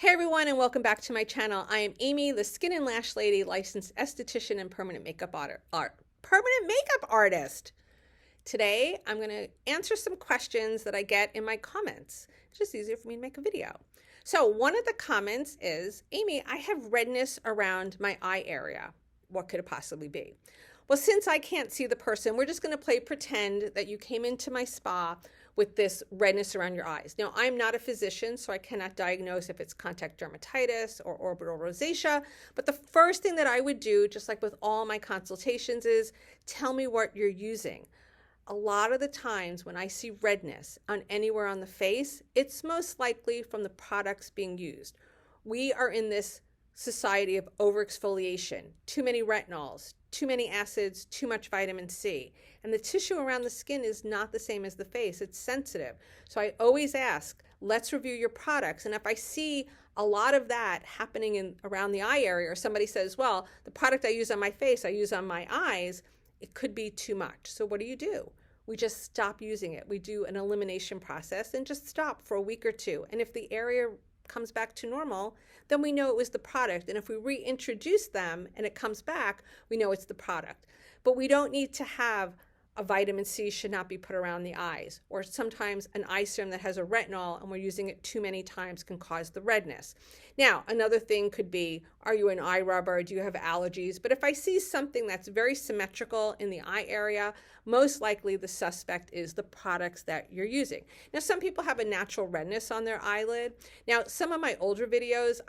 Hey everyone, and welcome back to my channel. I am Amy, the Skin and Lash Lady, licensed esthetician and permanent makeup artist. Today, I'm going to answer some questions that I get in my comments. It's just easier for me to make a video. So one of the comments is, Amy, I have redness around my eye area. What could it possibly be? Well, since I can't see the person, we're just going to play pretend that you came into my spa with this redness around your eyes. Now, I'm not a physician, so I cannot diagnose if it's contact dermatitis or orbital rosacea, but the first thing that I would do, just like with all my consultations, is tell me what you're using. A lot of the times when I see redness on anywhere on the face, it's most likely from the products being used. We are in this society of overexfoliation, too many retinols, too many acids, too much vitamin C. And the tissue around the skin is not the same as the face. It's sensitive. So I always ask, let's review your products. And if I see a lot of that happening around the eye area, or somebody says, well, the product I use on my face, I use on my eyes, it could be too much. So what do? We just stop using it. We do an elimination process and just stop for a week or two. And if the area comes back to normal, then we know it was the product. And if we reintroduce them and it comes back, we know it's the product. But we don't need to have a vitamin C should not be put around the eyes, or sometimes an eye serum that has a retinol and we're using it too many times can cause the redness. Now, another thing could be, are you an eye rubber? Do you have allergies? But if I see something that's very symmetrical in the eye area, most likely the suspect is the products that you're using. Now, some people have a natural redness on their eyelid. Now, some of my older videos,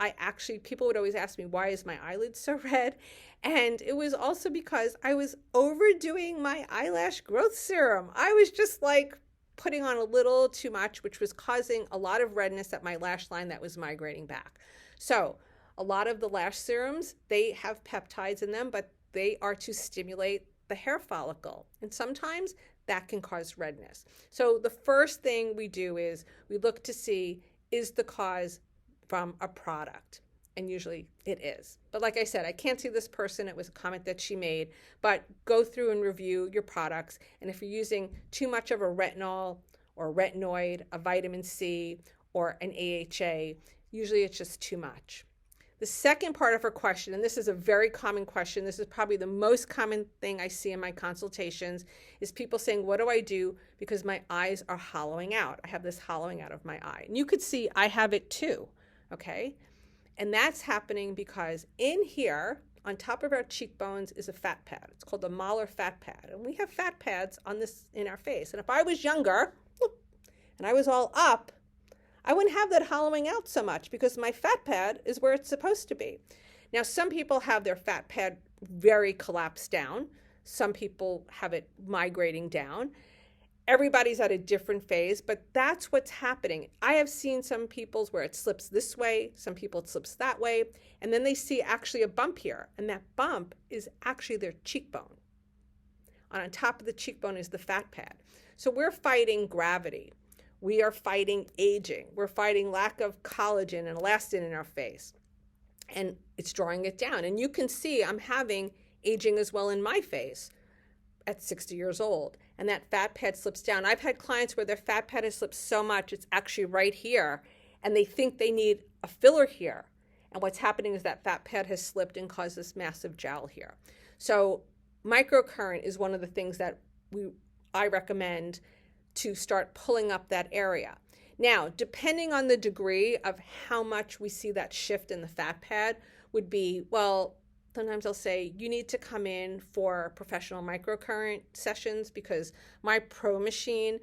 people would always ask me, why is my eyelid so red? And it was also because I was overdoing my eyelash growth serum. I was just like putting on a little too much, which was causing a lot of redness at my lash line that was migrating back. So a lot of the lash serums, they have peptides in them, but they are to stimulate the hair follicle. And sometimes that can cause redness. So the first thing we do is we look to see, is the cause from a product? And usually it is. But like I said, I can't see this person. It was a comment that she made. But go through and review your products. And if you're using too much of a retinol or retinoid, a vitamin C, or an AHA, usually it's just too much. The second part of her question, and this is a very common question, this is probably the most common thing I see in my consultations, is people saying, what do I do because my eyes are hollowing out? I have this hollowing out of my eye. And you could see I have it too, okay? And that's happening because in here, on top of our cheekbones, is a fat pad. It's called the molar fat pad. And we have fat pads on this in our face. And if I was younger and I was all up, I wouldn't have that hollowing out so much because my fat pad is where it's supposed to be. Now, some people have their fat pad very collapsed down. Some people have it migrating down. Everybody's at a different phase, but that's what's happening. I have seen some people's where it slips this way, some people it slips that way, and then they see actually a bump here, and that bump is actually their cheekbone. And on top of the cheekbone is the fat pad. So we're fighting gravity. We are fighting aging. We're fighting lack of collagen and elastin in our face, and it's drawing it down. And you can see I'm having aging as well in my face at 60 years old, and that fat pad slips down. I've had clients where their fat pad has slipped so much it's actually right here, and they think they need a filler here. And what's happening is that fat pad has slipped and caused this massive jowl here. So microcurrent is one of the things that I recommend to start pulling up that area. Now, depending on the degree of how much we see that shift in the fat pad would be, well, sometimes I'll say, you need to come in for professional microcurrent sessions because my Pro machine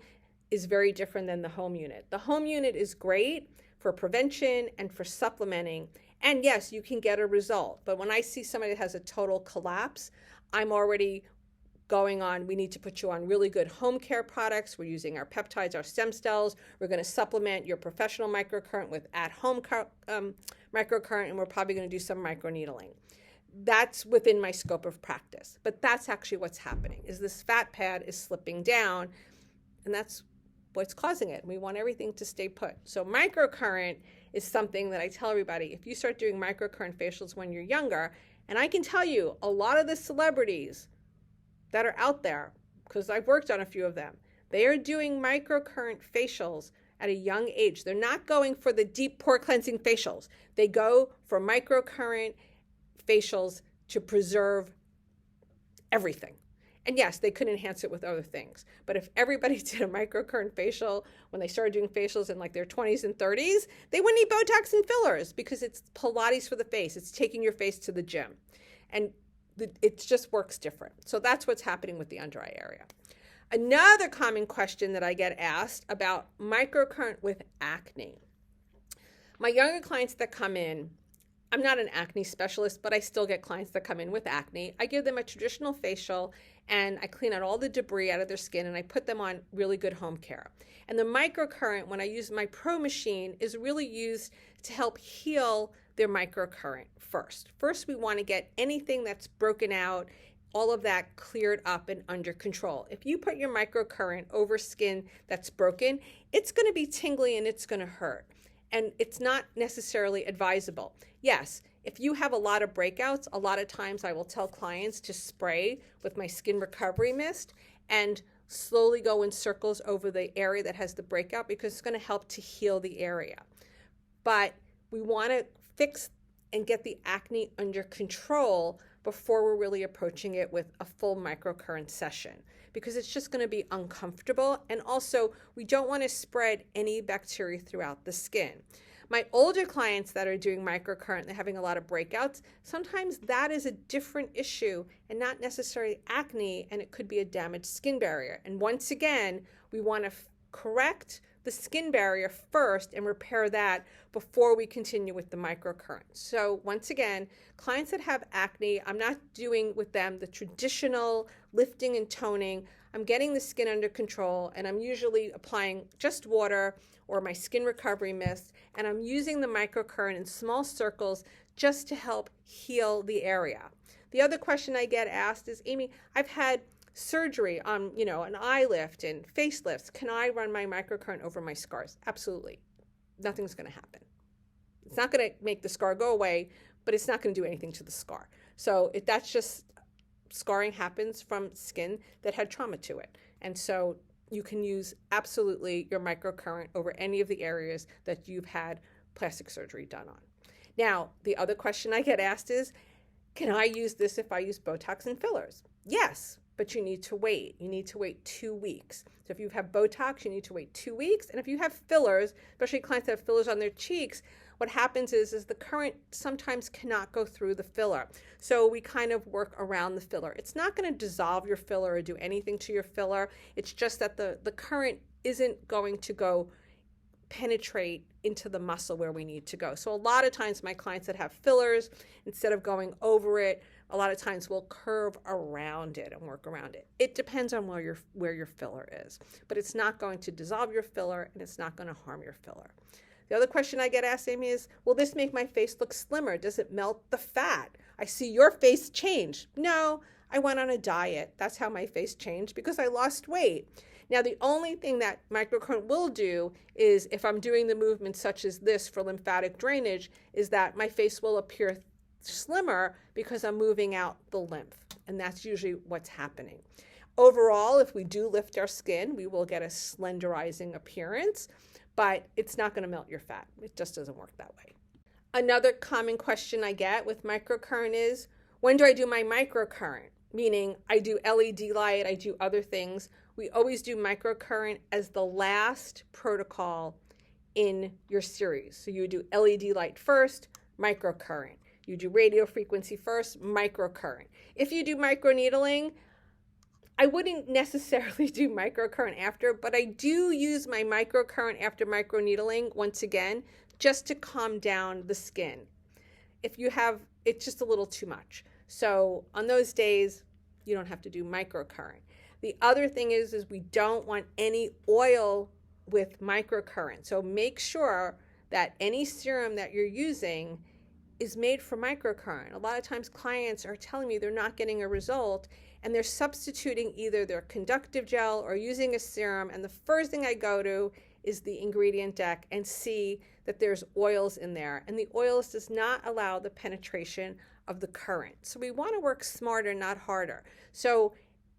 is very different than the home unit. The home unit is great for prevention and for supplementing. And yes, you can get a result. But when I see somebody that has a total collapse, I'm already going on, we need to put you on really good home care products. We're using our peptides, our stem cells. We're going to supplement your professional microcurrent with at-home microcurrent, and we're probably going to do some microneedling. That's within my scope of practice. But that's actually what's happening, is this fat pad is slipping down, and that's what's causing it. We want everything to stay put. So microcurrent is something that I tell everybody, if you start doing microcurrent facials when you're younger, and I can tell you, a lot of the celebrities that are out there, because I've worked on a few of them, they are doing microcurrent facials at a young age. They're not going for the deep pore cleansing facials. They go for microcurrent facials to preserve everything. And yes, they could enhance it with other things. But if everybody did a microcurrent facial when they started doing facials in like their 20s and 30s, they wouldn't need Botox and fillers because it's Pilates for the face. It's taking your face to the gym. And it just works different. So that's what's happening with the under eye area. Another common question that I get asked about microcurrent with acne. My younger clients that come in, I'm not an acne specialist, but I still get clients that come in with acne. I give them a traditional facial and I clean out all the debris out of their skin and I put them on really good home care. And the microcurrent, when I use my Pro machine, is really used to help heal their microcurrent first. First, we want to get anything that's broken out, all of that cleared up and under control. If you put your microcurrent over skin that's broken, it's going to be tingly and it's going to hurt. And it's not necessarily advisable. Yes, if you have a lot of breakouts, a lot of times I will tell clients to spray with my skin recovery mist and slowly go in circles over the area that has the breakout because it's going to help to heal the area. But we want to fix and get the acne under control before we're really approaching it with a full microcurrent session, because it's just going to be uncomfortable. And also, we don't want to spread any bacteria throughout the skin. My older clients that are doing microcurrent, they're having a lot of breakouts, sometimes that is a different issue and not necessarily acne, and it could be a damaged skin barrier. And once again, we want to correct the skin barrier first and repair that before we continue with the microcurrent. So once again, clients that have acne, I'm not doing with them the traditional lifting and toning. I'm getting the skin under control, and I'm usually applying just water or my skin recovery mist, and I'm using the microcurrent in small circles just to help heal the area. The other question I get asked is, Amy, I've had surgery on, an eye lift and facelifts. Can I run my microcurrent over my scars? Absolutely. Nothing's going to happen. It's not going to make the scar go away, but it's not going to do anything to the scar. So that's just scarring happens from skin that had trauma to it. And so you can use absolutely your microcurrent over any of the areas that you've had plastic surgery done on. Now, the other question I get asked is, can I use this if I use Botox and fillers? Yes, but you need to wait. You need to wait 2 weeks. So if you have Botox, you need to wait 2 weeks. And if you have fillers, especially clients that have fillers on their cheeks, what happens is the current sometimes cannot go through the filler. So we kind of work around the filler. It's not going to dissolve your filler or do anything to your filler. It's just that the current isn't going to go penetrate into the muscle where we need to go. So a lot of times my clients that have fillers, instead of going over it, a lot of times we'll curve around it and work around it. It depends on where your filler is, but it's not going to dissolve your filler and it's not going to harm your filler. The other question I get asked, Amy, is, will this make my face look slimmer? Does it melt the fat? I see your face change. No, I went on a diet. That's how my face changed, because I lost weight. Now, the only thing that microcurrent will do is, if I'm doing the movements such as this for lymphatic drainage, is that my face will appear slimmer because I'm moving out the lymph. And that's usually what's happening. Overall, if we do lift our skin, we will get a slenderizing appearance, but it's not going to melt your fat. It just doesn't work that way. Another common question I get with microcurrent is, when do I do my microcurrent? Meaning I do LED light, I do other things. We always do microcurrent as the last protocol in your series. So you do LED light first, microcurrent. You do radio frequency first, microcurrent. If you do microneedling, I wouldn't necessarily do microcurrent after, but I do use my microcurrent after microneedling, once again, just to calm down the skin. If you have, it's just a little too much. So on those days, you don't have to do microcurrent. The other thing is we don't want any oil with microcurrent. So make sure that any serum that you're using is made for microcurrent. A lot of times clients are telling me they're not getting a result, and they're substituting either their conductive gel or using a serum, and the first thing I go to is the ingredient deck and see that there's oils in there, and the oils does not allow the penetration of the current. So we want to work smarter, not harder. So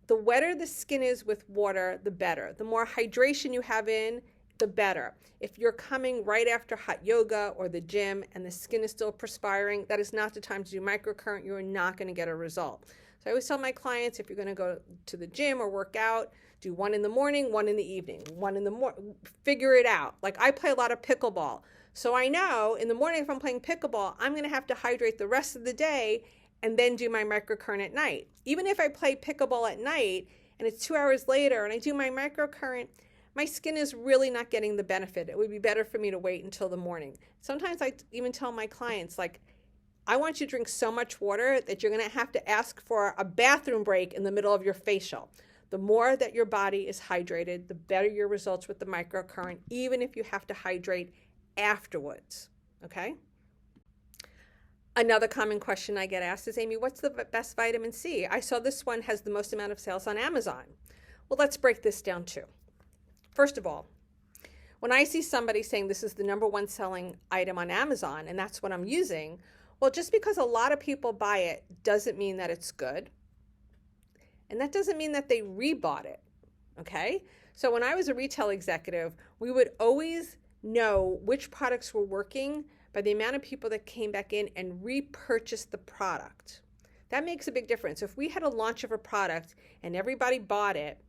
the wetter the skin is with water, the better. The more hydration you have in, the better. If you're coming right after hot yoga or the gym and the skin is still perspiring, that is not the time to do microcurrent. You are not going to get a result. So I always tell my clients, if you're going to go to the gym or work out, do one in the morning, one in the evening, one in the morning, figure it out. Like I play a lot of pickleball. So I know in the morning if I'm playing pickleball, I'm going to have to hydrate the rest of the day and then do my microcurrent at night. Even if I play pickleball at night and it's 2 hours later and I do my microcurrent, my skin is really not getting the benefit. It would be better for me to wait until the morning. Sometimes I even tell my clients, like, I want you to drink so much water that you're going to have to ask for a bathroom break in the middle of your facial. The more that your body is hydrated, the better your results with the microcurrent, even if you have to hydrate afterwards, okay? Another common question I get asked is, Amy, what's the best vitamin C? I saw this one has the most amount of sales on Amazon. Well, let's break this down too. First of all, when I see somebody saying this is the #1 selling item on Amazon and that's what I'm using, well, just because a lot of people buy it doesn't mean that it's good. And that doesn't mean that they rebought it, okay? So when I was a retail executive, we would always know which products were working by the amount of people that came back in and repurchased the product. That makes a big difference. If we had a launch of a product and everybody bought it,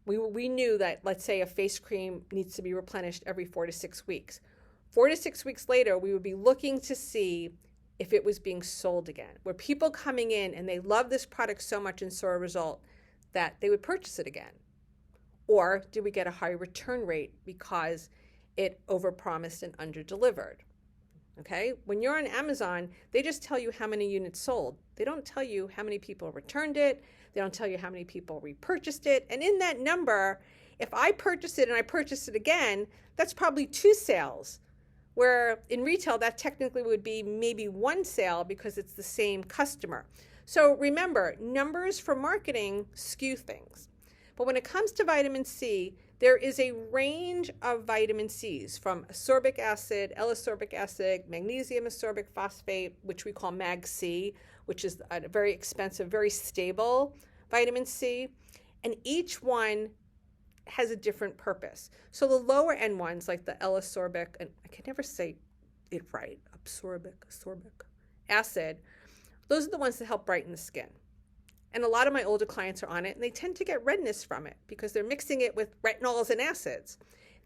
we knew that, let's say, a face cream needs to be replenished every 4 to 6 weeks. 4 to 6 weeks later, we would be looking to see if it was being sold again. Were people coming in and they loved this product so much and saw a result that they would purchase it again? Or did we get a high return rate because it overpromised and underdelivered? Okay, when you're on Amazon, they just tell you how many units sold. They don't tell you how many people returned it. They don't tell you how many people repurchased it. And in that number, if I purchased it and I purchased it again, that's probably 2 sales. Where in retail, that technically would be maybe 1 sale because it's the same customer. So remember, numbers for marketing skew things. But when it comes to vitamin C, there is a range of vitamin Cs, from ascorbic acid, L-ascorbic acid, magnesium ascorbic phosphate, which we call Mag-C, which is a very expensive, very stable vitamin C. And each one has a different purpose. So the lower end ones, like the L-ascorbic, and I can never say it right, ascorbic acid, those are the ones that help brighten the skin. And a lot of my older clients are on it, and they tend to get redness from it because they're mixing it with retinols and acids.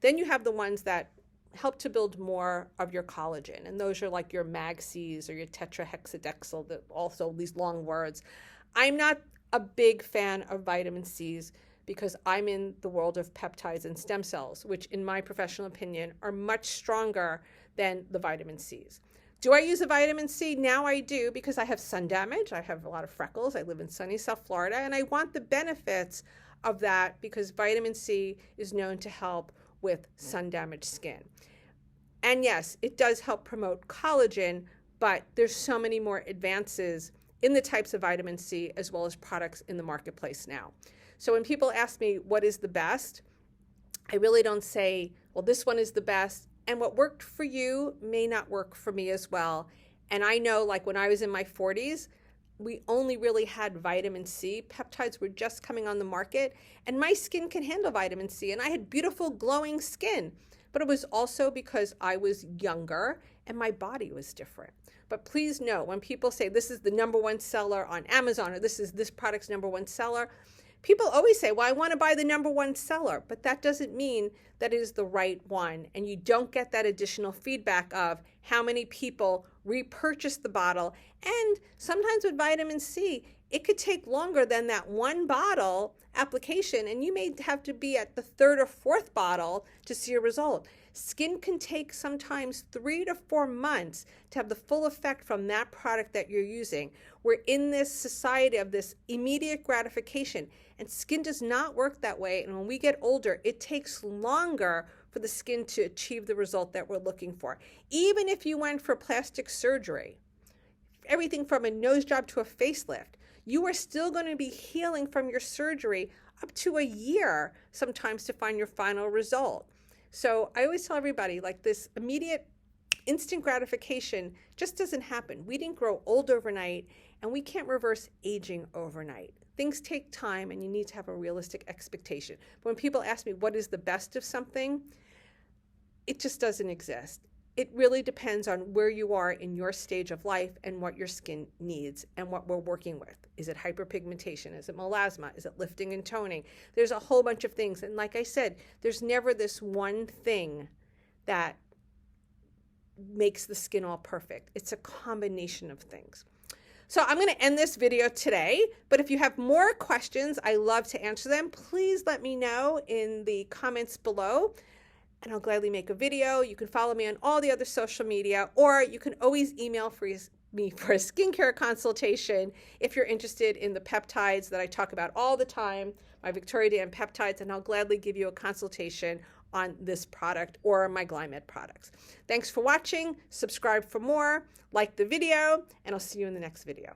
Then you have the ones that help to build more of your collagen, and those are like your Mag-Cs or your tetrahexadecyl, also these long words. I'm not a big fan of vitamin Cs because I'm in the world of peptides and stem cells, which in my professional opinion are much stronger than the vitamin Cs. Do I use a vitamin C? Now I do, because I have sun damage. I have a lot of freckles. I live in sunny South Florida, and I want the benefits of that because vitamin C is known to help with sun damaged skin. And yes, it does help promote collagen, but there's so many more advances in the types of vitamin C as well as products in the marketplace now. So when people ask me what is the best, I really don't say, well, this one is the best. And what worked for you may not work for me as well. And I know, like when I was in my 40s, we only really had vitamin C. Peptides were just coming on the market, and my skin can handle vitamin C. And I had beautiful glowing skin, but it was also because I was younger and my body was different. But please know, when people say this is the #1 seller on Amazon, or this product's #1 seller, people always say, well, I want to buy the #1 seller, but that doesn't mean that it is the right one. And you don't get that additional feedback of how many people repurchase the bottle. And sometimes with vitamin C, it could take longer than that 1 bottle application, and you may have to be at the 3rd or 4th bottle to see a result. Skin can take sometimes 3 to 4 months to have the full effect from that product that you're using. We're in this society of this immediate gratification, and skin does not work that way. And when we get older, it takes longer for the skin to achieve the result that we're looking for. Even if you went for plastic surgery, everything from a nose job to a facelift, you are still going to be healing from your surgery up to a year sometimes to find your final result. So I always tell everybody, like, this immediate instant gratification just doesn't happen. We didn't grow old overnight, and we can't reverse aging overnight. Things take time, and you need to have a realistic expectation. But when people ask me what is the best of something, it just doesn't exist. It really depends on where you are in your stage of life and what your skin needs and what we're working with. Is it hyperpigmentation? Is it melasma? Is it lifting and toning? There's a whole bunch of things. And like I said, there's never this one thing that makes the skin all perfect. It's a combination of things. So I'm going to end this video today, but if you have more questions, I love to answer them. Please let me know in the comments below, and I'll gladly make a video. You can follow me on all the other social media, or you can always email me for a skincare consultation if you're interested in the peptides that I talk about all the time, my Victoria Dan peptides, and I'll gladly give you a consultation on this product or my Glymed products. Thanks for watching. Subscribe for more, like the video, and I'll see you in the next video.